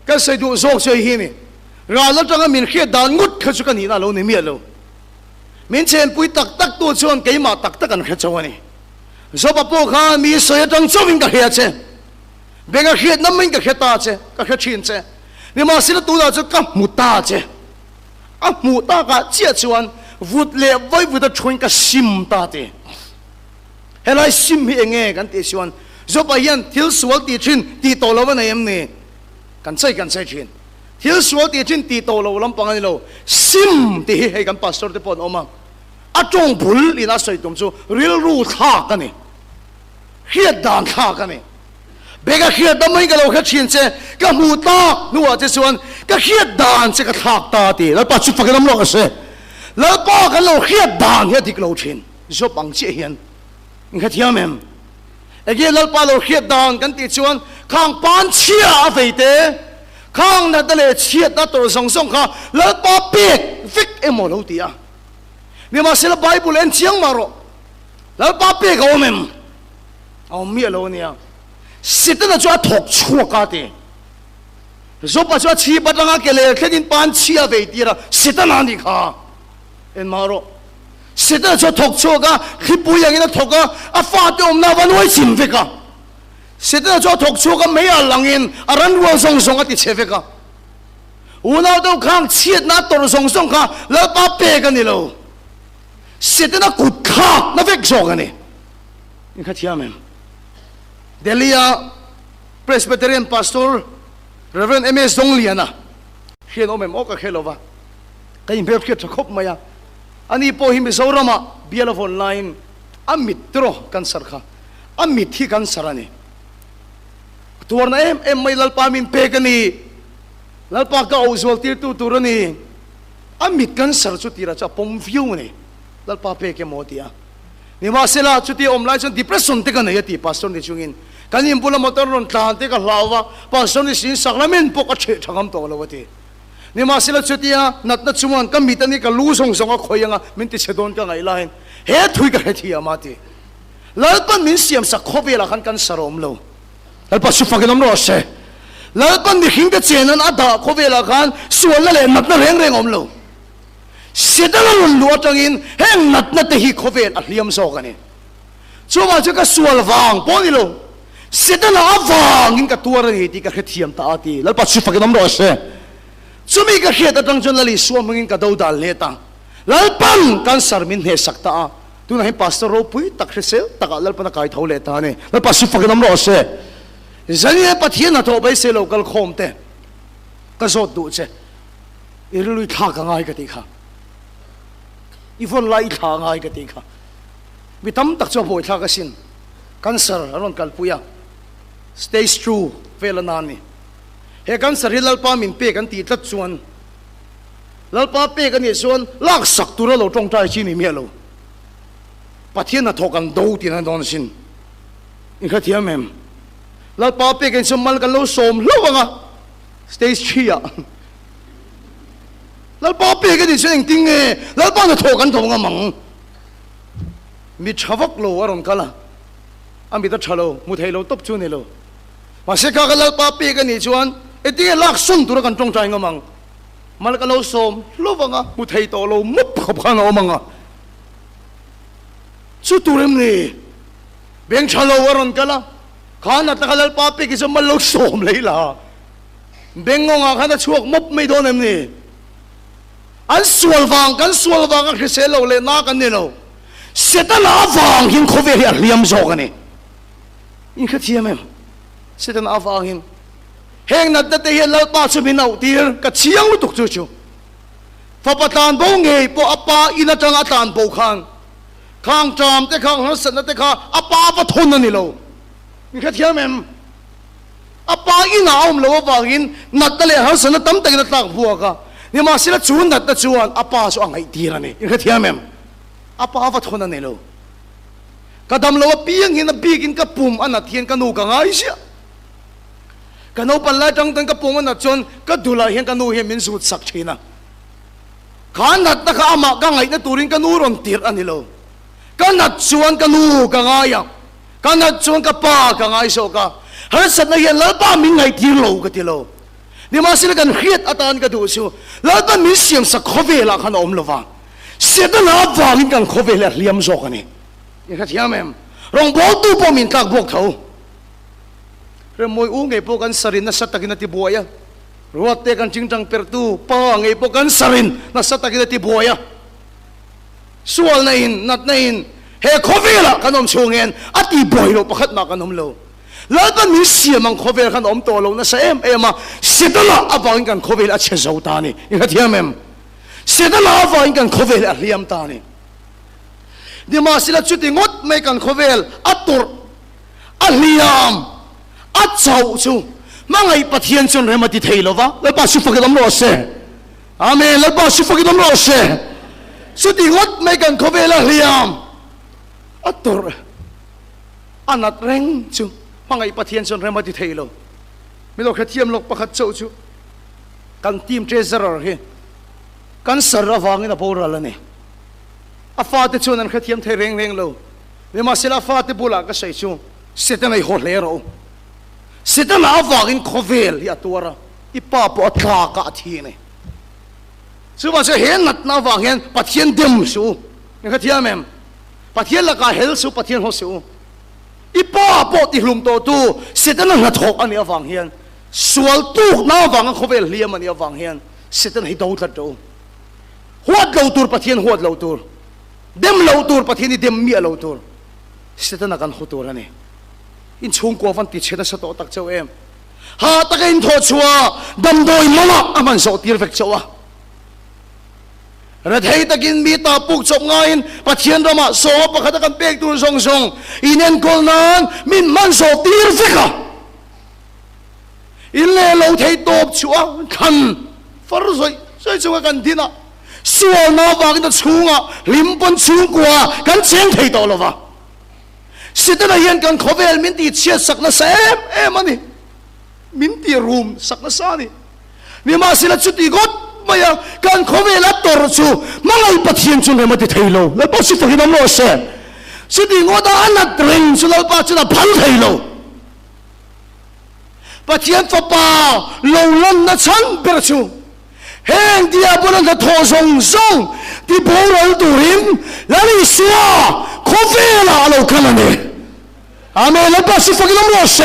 ka sai du zok chei hi ni ra la tang min khia dan ngut kha chu ka ni na lo ni mi lo min chen pui tak tak tu chuan ke ma tak tak kan kha chawani số bà bố khá mi sợi trong chỗ mình cả hiệt chứ bên cái hiệt nắm mình cả hiệt ta chứ cả hiệt chín chứ nhưng mà xin tu nào cho cả một ta chứ một ta cả chia chuan vụt lệ với vụt chuan cả sim ta chứ hay là sim hi nghe cái tiếng chuan số bà hiền thiếu số tiền chín tỷ tổ lâu này em nè cần xây chín thiếu số tiền chín tỷ tổ lâu lắm bằng anh lâu sim thì hay cái pastor thì bọn ông trong bul đi na soi tum chu real ru tha ka ni hiat dan tha ka ni bega hiat da mai ka lo kha chin che ka mu ta nuwa che chuan ka hiat dan che ka thak ta ti la pa chu fa ka nam lo ka se la pa ka lo hiat dan he dik lo chin zo pang che hian nga thiam em ege la pa lo hiat dan kan ti chuan khang pan chia a ve te khang na da le chia da to song song kha la pa pek fik emo lo ti a ni ma sila Bible en chiang maro la pa pe ka omem au mi lo nia sita na chua thok chua ka te zo pa chua chi ba nga ke le khin pan chia ve ti ra sita na ni kha en maro sita na chua thok chua ka khi pu yang ina thok ka a fa te om na wan wai chim ve ka sita na chua thok chua ka me a langin a ran ruang song song a ti che ve ka una do khang chiat na tor song song ka la pa pe ka ni lo sita na kut khak na vek zo ka ni in kha thiam em Delia Presbyterian Pastor Reverend M.S. Dongliana hian omem oka khelova kai mer khit khop maya ani po hi Mizoram bial of online amitro kan sarkha amit hi kan sarani turna em mai lalpa min pe kani lalpa ka ozol tir tu turani amit kan sar chu tira cha pom view ni lalpa pe ke motia ni ma sela chuti omlai chon depression te kan yati pastor ni chungin kanin pula motor ron tlan te ka hlawa pastor ni sin sacrament po ka che thangam to lawati ni ma sela chutia nat na chuman ka mitani ka lu song song a khoyanga min ti chedon ka ngai lain he thui ka he thia mati lalpan min siam sa khobela khan kan sarom lo lalpa su fagenam ro se lalpan ni hinga chenan ada khobela khan suala le nat na reng reng om lo sedala lun lu atangin heng nat na te hi khovel a hliam so ka ni chuma chu ka sual wang poni lo sedala awang in ka tuar ni ti ka khethiam ta ati lalpa su fagenam ro se chumi ka kheta tang chon lali suamangin ka do dal leta lalpan kan sarmin he sakta a tu na hi pastor ro pui tak hresel taka lalpan kai thau leta ne lalpa su fagenam ro se zani pathian na to bai se local khom te ka zot du che irului tha ka ngai ka ti kha ifon lai tha ngai ka ti kha bitam tak cho boi tha ka sin cancer aron kalpuya stage 2 felanani he cancer hilalpa min pe kan ti tlat chuan lalpa pe kan ni chuan lak sak tura lo tong tai chi ni me lo pathian na thokan do ti na don sin in kha thiam em lalpa pe kan sumal kan lo som lo anga stage 3 a lalpa pe kan ni chuan ting e lalpa na thokan thong amang mi chawak lo aron kala ami ta chalo mu thei lo top chu ni lo ma se ka lalpa pe kan ni chuan eti lak sun tura kan tong tai ngamang mal ka lo som lo wanga mu thei to lo mup khop khan o manga chu turem ni beng chalo waron kala khana ta kalal pa pe ki so mal lo som leila beng nga khana chuak mup mai don em ni an sual wang kan sual wang a khse lo le na kan ni lo setala wang hin khove hi liam zo kan ni in kha thiam em setana wang hin heng nat te hian lau pa chu min au tir ka chiang lu tuk chu chu fa patan bo nge po apa ina tang atan bo khang khang tram te khang han san te kha apa pa thon ni lo ni kha thiam em apa ina om lo wa hin nat te le han san tam te na tak bua ka ni ma sila chun nat ta chuan apa so angai tir ani ni kha thiam em apa pa thon ni lo kadam lo piang hin na bigin ka pum ana thien ka nu ka ngai sia kanu panla tang tang ka pong na chon ka dula hian kanu he min sut sak thina khan nat ta kha ama ka ngai na turin kanu ron tir anilo kanat chuan kanu ka ngaya kanat chuan ka pa ka ngai so ka har sat na hian lalpa min ngai tir lo ka ti lo ni ma sil kan khiat atan ka du chu lalpa min siam sak khovela khan om lova setana wangin kan khovela liam zo ka ni ni kha thiam em รองบอกตู้พอมินตากบวกเท่าเรื่องมวยอู้ไงพวกกันสรินนัสตักินติบัวยรัวเตกันจริงจังเปิดตู้ป้าไงพวกกันสรินนัสตักินติบัวยส่วนในนัดในเฮโควิละกันอมชงเงินอติบอยโลประคัดมากันอมโลแล้วก็มีเสียมังโควิลกันอมตัวโลนะเสมมาเสด็จละอวังกันโควิลอัจฉริยตานี่อีกทียมเสด็จละอวังกันโควิลอัลลิยมตานี่ดีมาสิละจุดที่งดไม่กันโควิลอัตุรอัลลิยมอัจฉริยจูมังไอปะเทียนจนเรมาติเทลวะแล้วป้าสุฟกิดมโลเสอาเมนแล้วป้าสุฟกิดมโลเสจุดที่งดไม่กันโควิลอัลลิยมอัตุรอันนัดเร่งจูมังไอปะเทียนจนเรมาติเทลไม่ต้องแค่เทียมลกประคัดเจ้าจูกันทีมเทเซอร์เฮกันสารวังนี่นะพวกเราเนี่ยอาฟาติจูนั้นแค่เทียมเทเร่งเร่งโลเวมาสิลาฟาติบุลาก็ใส่จูเสด็จในหัวเลโรเสด็จอาวังอินโควิลยาตัวระอีป้าปวดขากะทีนี่ซึ่งว่าจะเห็นนัดนาวังเห็นปะเทียนเดิมสูนี่แค่เทียมเองปะเทียนละกาเฮลสูปะเทียนหัวสูอีป้าปวดที่หลุมโตตู้เสด็จนั่งหัดหกอันนี้วังเห็นส่วนตู้นาวังโควิลเลียมันนี้วังเห็นเสด็จให้ดูตัดดูหัวเราตัวปะเทียนหัวเราตัวเดิมเราตัวปะเทียนนี่เดิมมีเราตัวเสด็จนักการหัวตัวนี่อินชงกว่าฟันติดเชื้อสะโตตักเจ้าเอ็มหาตะกินโทษชัวดำโดยมันละอามันโซตีร์เฟกเจ้าระเทยตะกินมีตาปุกจบงานปะเทียนรามาโซปะขัดกันเปียกตัวทรงทรงอินเอ็นกอลนั้นมินมันโซตีร์เฟกอินเล่เราเทยตบชัวขันฟารุสอยชัวกันที่น่ะส่วนนาวากินชัวลิมปนชัวกว่ากันเชียงเทยโตละวะสิทธิ์นั้นยังกันขบเอลมินตีเชียสักนะเซมมันนี่มินตีรูมสักนะซานี่นี่มาสิละจุดที่กดมายังกันขบเอลตัวรจูมังไอปะเทียนจุนเลยมาติเทโลแล้วพอสิทธิ์ที่น้ำโลเซสิทธิ์งดอันนั้นเร่งสุดแล้วป้าจุดพันเทโลปะเทียนฟ้าป่าโลลันนะฉันเปรจูเฮงที่อาบุรันจะทอซงซงที่โบราณตัวหิมแล้วนี่สัวขบเอลาเราขนาดนี้อาเมนแล้วก็สิฟังกันแล้วเส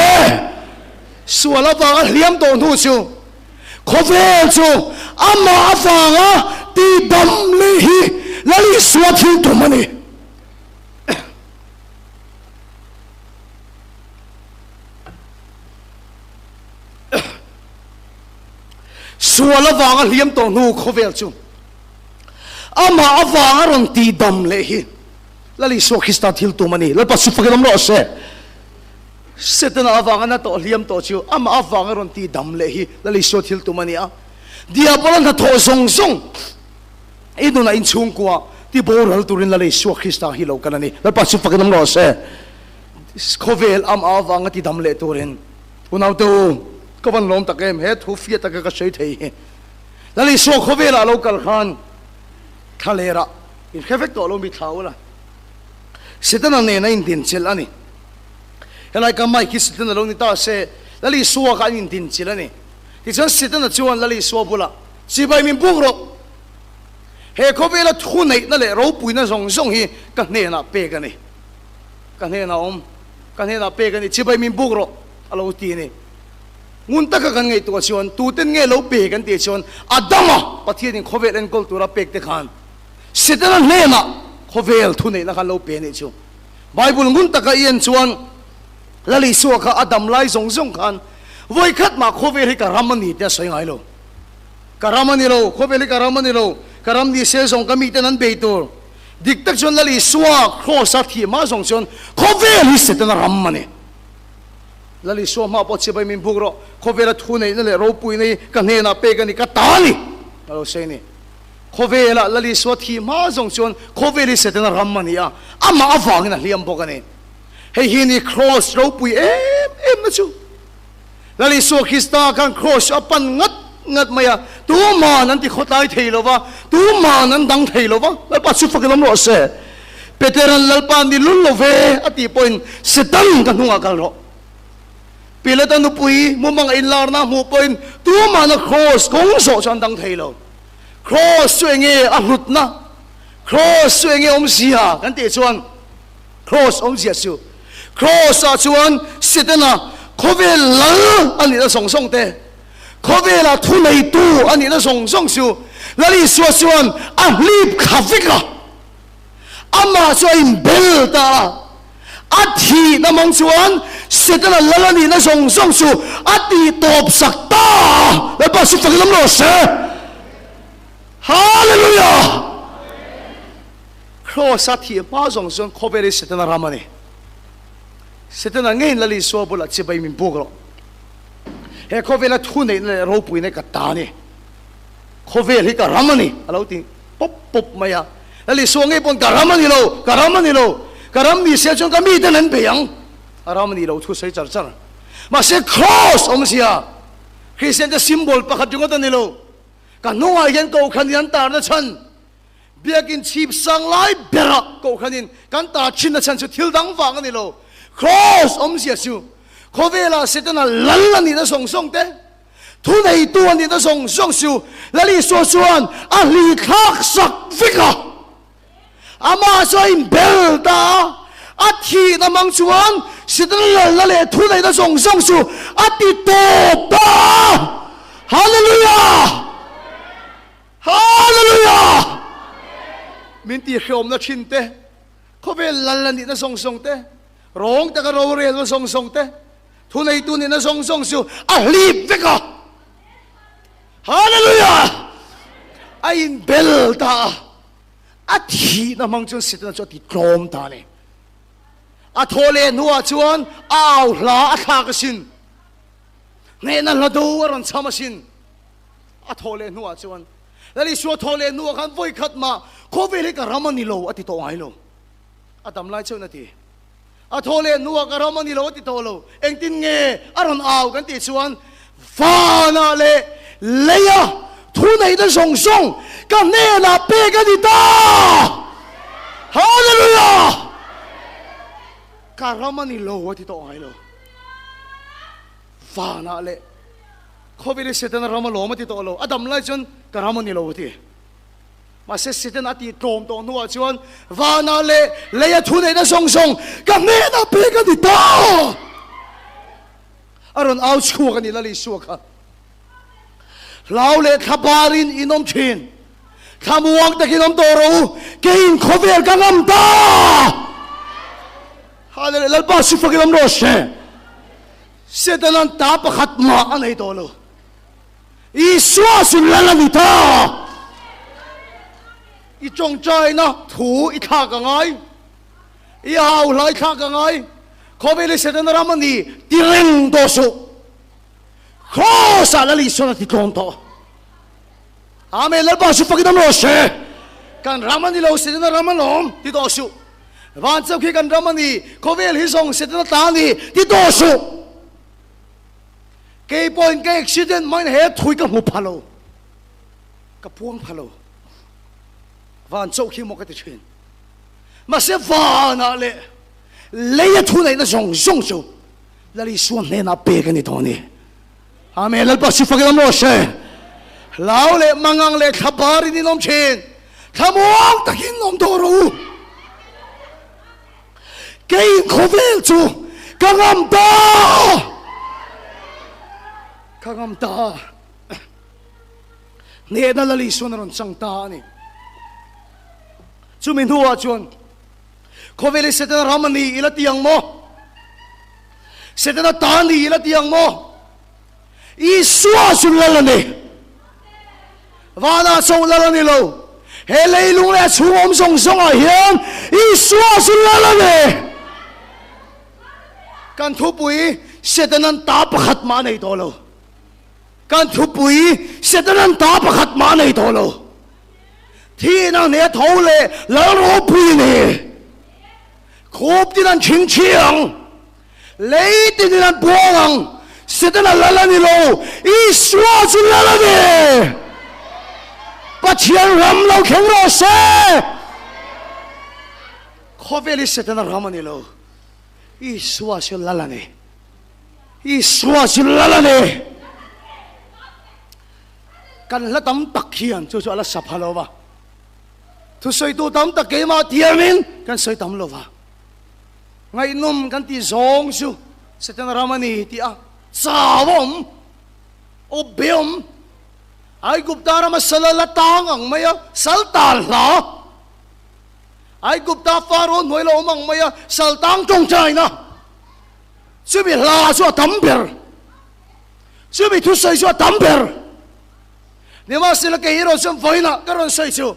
ส่วนเราฟังเลี้ยมตัวนู้ชูขบเอชูอามาฟังตีดำเลยแล้วนี่สวดทิ้งตัวมันนี่ส่วนเราฟังเลี้ยมตัวนู้ขบเอชูอามาฟังรอนตีดำเลยแล้วนี่สวดคริสต์ทิ้งตัวมันนี่แล้วก็สิฟังกันแล้วเสเสด็จอาวังนั้นตัวเลี้ยมตัวชิวอามาอาวังรอนตีดำเลยฮีแล้วลิโซทิลตุมันเนี่ยเดียบอลันทอซงซงไอ้ดูน่าอินชุงกว่าที่โบราณตุรินแล้วลิโซคริสต์ฮิโลกันนี่แล้วปัจจุบันน้ำร้อนเสโคเวลอาวังที่ดำเลยตุรินอุณเอาตัวก็วันลมตะเกมเฮทุฟีตะเกก็ใช้เทย์แล้วลิโซโคเวลอาโลกัลขันทะเลระอินเคฟตัวลมบิดเท้าละเสด็จนั่นเนี่ยอินดินเชลอันนี้เฮลัยก็ไม่คิดสิทธิ์นั่นลงนี่ตาเสแล้วลิสัวกันอินดินจิละนี่ที่ฉันสิทธิ์นั่นชวนแล้วลิสัวบุละจีบายมินบุกรกเฮเขาเวลาทุนไหนนั่นแหละเราปุยนั่นส่งฮีกันเนี่ยนะเปกันนี่กันเนี่ยนะกันเนี่ยนะเปกันนี่จีบายมินบุกรกอะไรอุตีนี่งุนตะกันไงตัวชวนตูเต้นไงเราเปกันตีชวนอาดัมปะเทียนเขาเวลาเกลตัวเราเปกเตขันสิทธิ์นั่นเนี่ยนะเขาเวลทุนไหนนะกันเราเปนี่ชวนไบเบิลงุนตะกันเอียนชวนแล้วลิสัวข้าอดัมไล่ส่งกันวัยขัดมาโคเวลิการามันนี่เดี๋ยวสวยงามโลการามันนี่โลโคเวลิการามันนี่โลการามนี่เสียส่งก็มีแต่นั้นเบตัวดิกตักชนแล้วลิสัวโคสัตย์มาส่งชนโคเวลิเสด็จนารามมันนี่แล้วลิสัวมาปอดเชไปมินบุกโรโคเวลทุนนี่นั่นแหละเราปุยนี่กันเฮน่ะเปกันนี่ก็ตานี่เราเซนี่โคเวลแล้วลิสัวที่มาส่งชนโคเวลิเสด็จนารามมันนี่อามาฟังนะเลี้ยมบอกกันนี่เฮ้ยนี่ cross เราปุยนะชูแล้วลิสัวคริสต์กัน cross ปันงัดมา呀ตัวมานั้นที่เขาตายเทลวะตัวมานั้นดังเทลวะแล้วปัจจุบันเราโรเสเปเตอร์นัลปานดิลุลโลเวอติปอยน์เสตังกันหัวกันโรเปเลตันนุปุยมุมังอินลาร์นะหัวปอยน์ตัวมานั้น cross คงโซชันดังเทล cross ช่วยเงี้ยอรุณนะ cross ช่วยเงี้ยอมเสียกันเตชวน cross อมเสียสู cross 啊chuan sitana khovel lal ani da song song te khovela thunei tu ani da song song su lali suwa chuan a lip khafika ama so in belta athi na mong chuan sitana lalani na song song su ati top sakta la ba su fakilam lo se hallelujah cross athi pa song song khovela sitana ramani sitana ngain lali so bula chibai min bugro he khovela thunei na ro pui ne katani khovel hi ka ramani alo ti pop pop maya lali so ngai pon ka ramani lo karam mi se chon ka mi den an beyang aramani lo thu sei char char ma se cross om sia christian the symbol pakhat junga tan lo ka no ai gen ko khan yan tar na chan biakin chip sang lai bera ko khanin kan ta chin na chan chu thil dang wang ani lo cross om sia su khovela setana lallani na song song te thu nei tu ani na song song su lali so chuan a li khak sak fika ama so in belda athi na mang chuan setana lale thu nei na song song su ati to pa hallelujah hallelujah minti khom na chin te khovel lallani na song song te rong ta ka ro re na song song te thu nei tu ni na song song su a lip veka hallelujah ain belta athi na mang chuan sit na cho ti klom ta le a thole nuwa chuan aw hla a thla ka sin ne na lado ron chama sin a thole nuwa chuan lali shu thole nuwa khan voi khat ma khovele ka ramani lo ati to ai lo atam lai chuan ati a thole nuwa ka ramani lo ati to lo engtin nge aron aw kan ti chuan fana le leya thu nei da song song ka ne na pe ka di ta hallelujah ka ramani lo ati to ai lo fana le khovele setan ramalo mati to lo adam lai chuan ka ramani lo ati ma se setan ati tom to nuwa chuan fana le leya thu nei da song song ka ne na pe ka di ta aron aw chu ka ni lali su ka lao le khabarin inom chin khamuang takinom toro kein khovel ka ngam ta hallelujah lalpa su fakilam ro she setanan ta pakhat ma anai tolo I swa sun lalani ta I chong chai na thu I tha ka ngai I hau lai tha ka ngai khovel setan ramani tireng do su khosa lali sona ti tonto amen lalpa su fakidam lo she kan ramani lo setan ramalom ti do su van chau khi kan ramani khovel hi song setan ta ni ti do su ke point ke accident main he thui ka mu phalo ka puang phalo van chau khi mo ka ti chin ma se vana le ya thu nei na song song su lali suan ne na pe ka ni to ni amen lalpa su fakidam lo she lao le mangang le khabari ni nom chin khamuang takin nom toro kein khovel chu kangam ta ne na lali suan ron chang ta ni chu min huwa chuan khovel setan ramani ila tiang mo setan ta ni ila tiang mo I swa sun lalani vana song lalani lo he leilung le chungom song song a hian I swa sun lalani kan thupui setanan ta pakhat ma nei to lo kan thupui setanan ta pakhat ma nei to lo thi na ne thole la ro pui ne khop tin an ching chiang lei tin an buang setanan lalani lo I swa sun lalani pachian ram lo kheng lo se khoveli setanan ramani lo I swa sun lalani kan la tam tak hian chu chu ala saphalo wa thu soi tu tam tak ke ma tiamin kan soi tam lo wa ngay nôm kan ti zong su sẽ tan ramani ti a chawom obiom ai gupta rama salalatang ang maya saltal la ai gupta faro noi lo mang maya saltang tong chai na subi la so tamber subi thu sai so tamber ne ma sila ke hero sem voina karon sai chu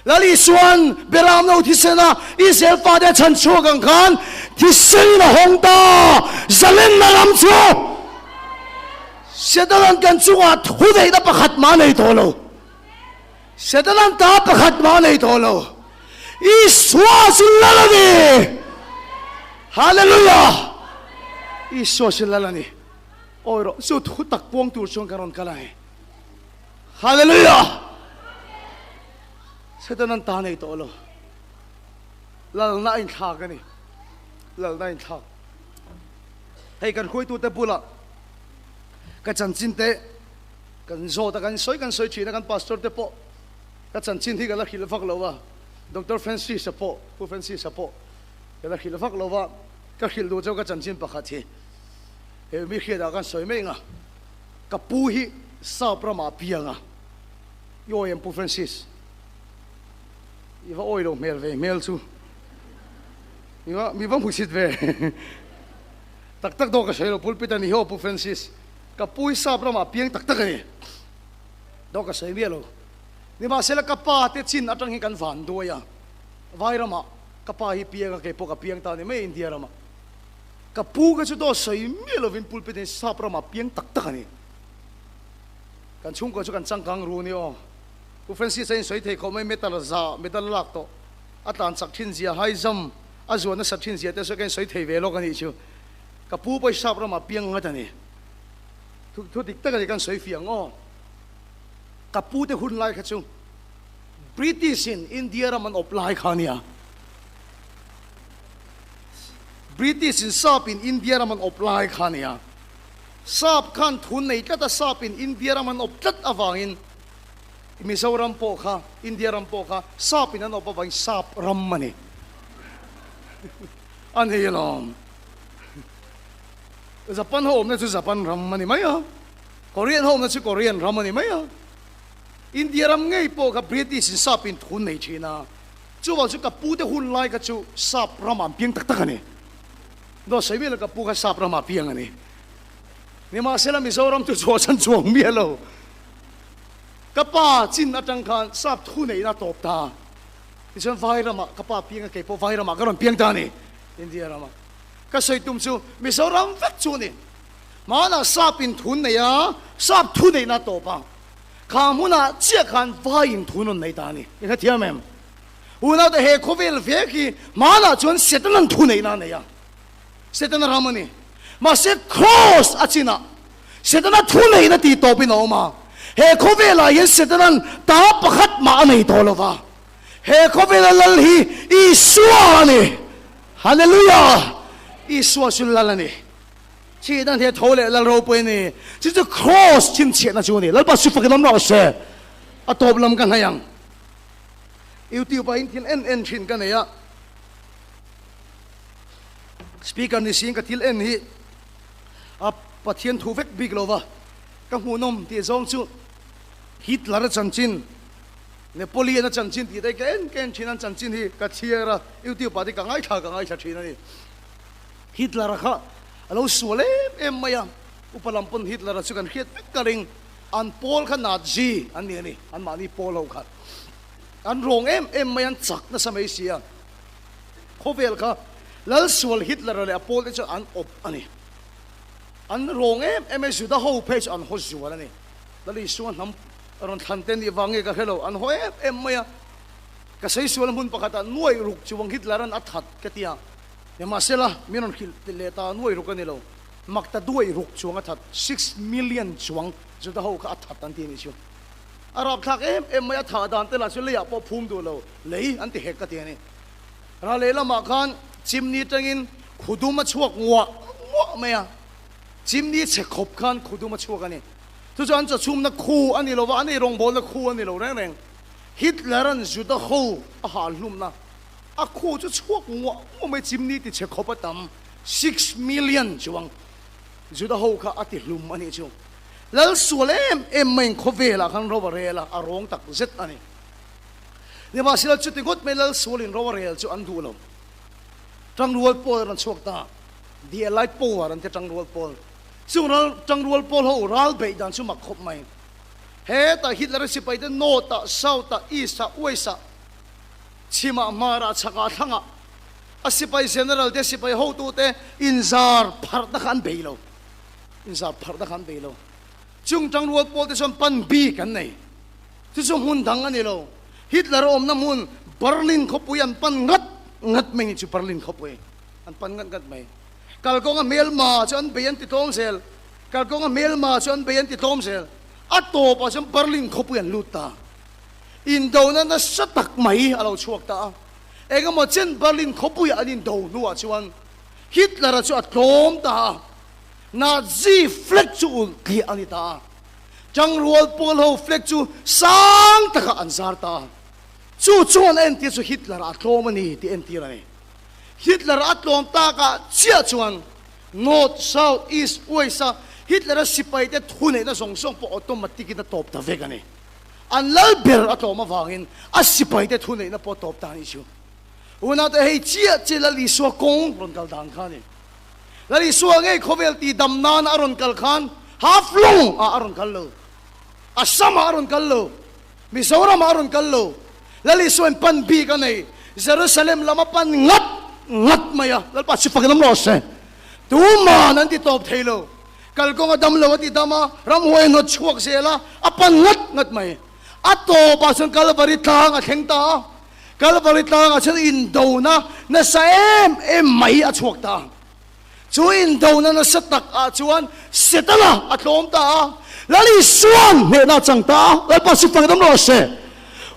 lali suan beram no thisena isel fa de chan chu gang khan thisena hongta zalen na lam chu sedalan kan chunga thu dei da pakhat ma nei tholo sedalan ta pakhat ma nei tholo iswa sillalani hallelujah iswa sillalani oiro su thu tak puang tur chung karon kalai hallelujah sedalan ta nei tholo lal na in thak ani lal na in thak hei kan khoi tu te pula ka chan chin te kan zo ta kan soi china kan pastor te po ka chan chin thi gala khil fak lowa Dr. Francis sapo pu Francis sapo gala khil fak lowa ka khil do jo ka chan chin pakha thi he mi khia kan soi me nga ka pu hi sa prama pianga yo em pu Francis iwa oilo mel ve mel chu iwa mi bang husit ve tak tak do ka selo pulpit ani ho pu Francis kapui sabra ma piang tak tak ani do ka sei bialo ni ma sela kapa te chin atang hi kan van do ya vaira ma kapa hi piang ke po ka piang ta ni me india rama kapu ka chu do sei bialo vin pulpit ni sabra ma piang tak tak ani kan chung ko chu kan chang kang ru ni o ku Francis sai soi the ko mai metal za metal lak to atan sak thin zia hai zam azona sak thin zia te so kan soi the ve lo kan ni chu kapu poi sabra ma piang ngat ani thu dik ta kan soi fiang o kapu te hun lai kha chu British in India raman apply khania British in sap in India raman apply khania sap khan thun nei ta sap in India raman optat awangin Mizoram po kha India ram po kha sap in an opawang sap ram mani anilom Japan home na chu Japan ram mani maya Korean home na chu Korean ram mani maya India ram ngai po ka British in sap in thun nei china chu wa chu ka pu te hun lai ka chu sap ram am piang tak tak ani do sai me la ka pu ka sap ram am piang ani ni ma sela Mizoram tu cho chan chuang mi lo ka pa chin atang khan sap thun nei na top ta isan vai ram ka pa piang ke po vai ram ka ron piang ta ni India ram ka soi tum chu Mizoram vet chu ni mana sap in thun nei ya sap thun nei na to pa khamuna che khan vai in thun nei ta ni ka thia mem una de he khovel ve ki mana chon setan thun nei na ne ya setan ramani ma se cross achina setan thun nei na ti to pi no ma he khovel la yen setan ta pakhat ma nei to lo wa he khovel lal hi iswa ni hallelujah iswa sullalani chi dan the thole lal ro pe ni chi chu cross chin che na chu ni lal pa su fa lam ro se a top lam kan hayang youtube pa in thil en thin kan ya speaker ni sing ka thil en hi a pathian thu vek big lova ka hunom ti zong chu Hitler chan chin Napoleon chan chin ti dai ken chinan chan chin hi ka chiara youtube pa di ka ngai tha thina ni Hitler kha alo suale em maya upalampun Hitler chu kan khiat karing an pol kha Nazi an ni an mani pol ho khat an rong em mayan chak na samai sia khovel kha lal sual Hitler le pol chu an op ani an rong em su da ho page an ho su ani dali suan nam ron thanten ni wange ka hello an ho em maya ka sei sual mun pakata nuai ruk chuwang Hitler an athat katia ya masela minon khil leta nuai ruk ani lo makta duai ruk chuang athat 6 million chuang ju da ho ka athat an ti ni chu Arab thak em maya tha dan te la chu le ya po phum du lo lei an ti hek ka ti ani ra le la ma khan chimni tangin khuduma chuak ngwa maya chimni che khop khan khuduma chuak ani tu chan cha chum na khu ani lo wa ani rong bol na khu ani lo reng Hitler an ju da ho a hal hlum na a khu chu chuak ngwa mai chimni ti che khopatam 6 million chuang juda ho kha ati hlum ani chu lal sualem main khovela khan robarela arong tak zet ani ni ma sila chu tingot me lal sualin robarel chu an du lo tang rual pol ran chuak ta dia light power an te tang rual pol chu ral tang rual pol ho ral be dan chu mak khop mai he ta Hitler si pai de nota sauta isa wesa chima mara chaka thanga asipai general te sipai ho tu te inzar pharda khan beilo inzar pharda khan beilo chung tang rual pol te som pan bi kan nei chu chu hun dang ani lo Hitler om na mun Berlin khopuyan pan ngat mengi chu Berlin khopui an pan ngat mai kal ko nga melma chu an beyan ti tom sel kal ko nga melma chu an beyan ti tom sel ato pa sam Berlin khopuyan luta indo na satak mai alo chuak ta ega mo chen Berlin khopuya anin do nuwa chuan Hitler chu atlom ta Nazi flag chu ki anita chang rual pol ho flag chu sang taka ansar ta chu chuan enti chu Hitler atlom ani ti enti rani Hitler atlom ta ka chia chuan north south east west Hitler sipai te thune na song po automatic na top ta vegani an lalber atlom awangin asipai te thune na po top ta ni chu una te hei chia chela li so kong ron kal dang khani lali so ngai khovel ti damnan aron kal khan half long aron kal lo asam aron kal lo mizoram aron kal lo lali so en pan bi ka nei Jerusalem lama pan ngat maya lal pa sipag nam lo se tu ma nan ti top thailo kal ko adam lo ti dama ram hoi no chuak sela apan ngat mai ato pa san kal bari tang a theng ta kalbari tang a chen in do na sa em mai a chuak ta chu in do na satak a chuan setala a tlom ta lali suan ne na chang ta lal pa sipag nam lo se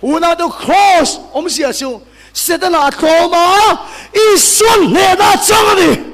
una do cross om sia chu setala a tloma i suan ne na chang ni